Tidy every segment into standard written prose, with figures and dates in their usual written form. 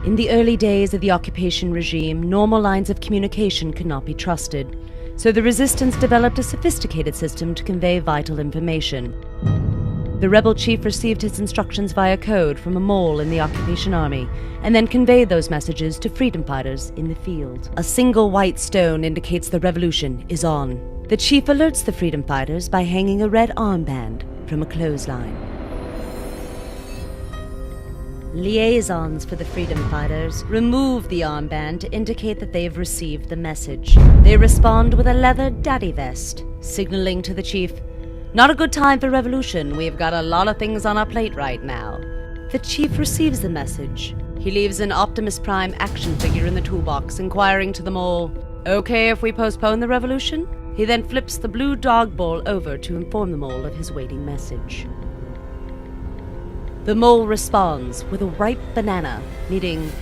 In the early days of the occupation regime, normal lines of communication could not be trusted, so the resistance developed a sophisticated system to convey vital information. The rebel chief received his instructions via code from a mole in the occupation army, and then conveyed those messages to freedom fighters in the field. A single white stone indicates the revolution is on. The chief alerts the freedom fighters by hanging a red armband from a clothesline. Liaisons for the freedom fighters remove the armband to indicate that they have received the message. They respond with a leather daddy vest, signaling to the chief, "Not a good time for revolution. We've got a lot of things on our plate right now." The chief receives the message. He leaves an Optimus Prime action figure in the toolbox, inquiring to them all, "Okay if we postpone the revolution?" He then flips the blue dog bowl over to inform them all of his waiting message. The mole responds with a ripe banana, meaning,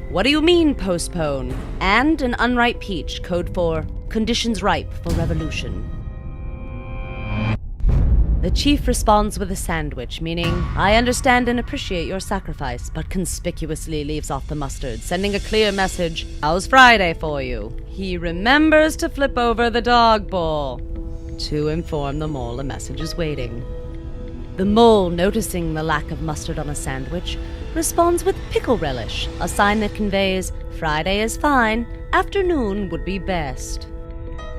"What do you mean postpone?" and an unripe peach, code for conditions ripe for revolution. The chief responds with a sandwich, meaning, "I understand and appreciate your sacrifice," but conspicuously leaves off the mustard, sending a clear message, "How's Friday for you?" He remembers to flip over the dog bowl to inform the mole a message is waiting. The mole, noticing the lack of mustard on a sandwich, responds with pickle relish, a sign that conveys, "Friday is fine, afternoon would be best."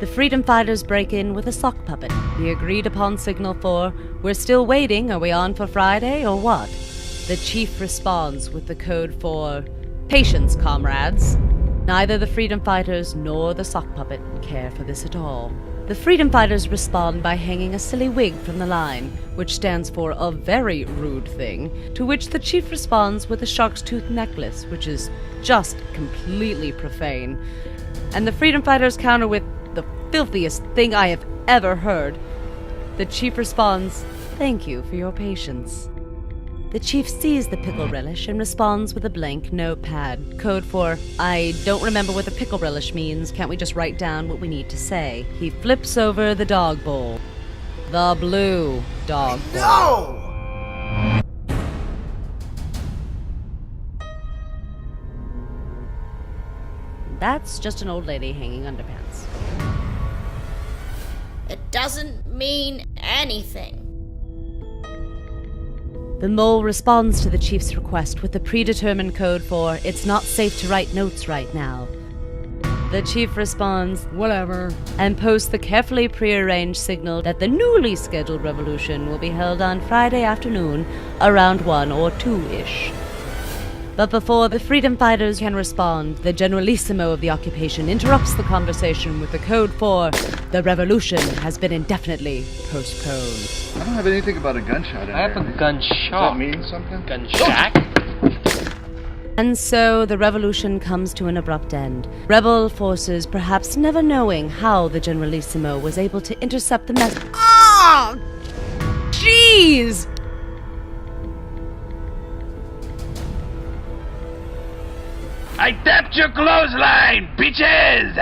The freedom fighters break in with a sock puppet, the agreed-upon signal for, "We're still waiting, are we on for Friday, or what?" The chief responds with the code for, "Patience, comrades." Neither the freedom fighters nor the sock puppet care for this at all. The freedom fighters respond by hanging a silly wig from the line, which stands for "a very rude thing," to which the chief responds with a shark's tooth necklace, which is just completely profane. And the freedom fighters counter with, "The filthiest thing I have ever heard." The chief responds, "Thank you for your patience." The chief sees the pickle relish and responds with a blank notepad, code for, "I don't remember what the pickle relish means, can't we just write down what we need to say?" He flips over the dog bowl. The blue dog bowl. No! That's just an old lady hanging underpants. It doesn't mean anything. The mole responds to the chief's request with the predetermined code for, "It's not safe to write notes right now." The chief responds, "Whatever," and posts the carefully prearranged signal that the newly scheduled revolution will be held on Friday afternoon around 1 or 2-ish. But before the freedom fighters can respond, the generalissimo of the occupation interrupts the conversation with the code for, "The revolution has been indefinitely postponed." I don't have anything about a gunshot in I have there. a gunshot. Does that mean something? Gunshot? And so the revolution comes to an abrupt end. Rebel forces perhaps never knowing how the generalissimo was able to intercept the mess. Ah! Jeez! I tapped your clothesline, bitches!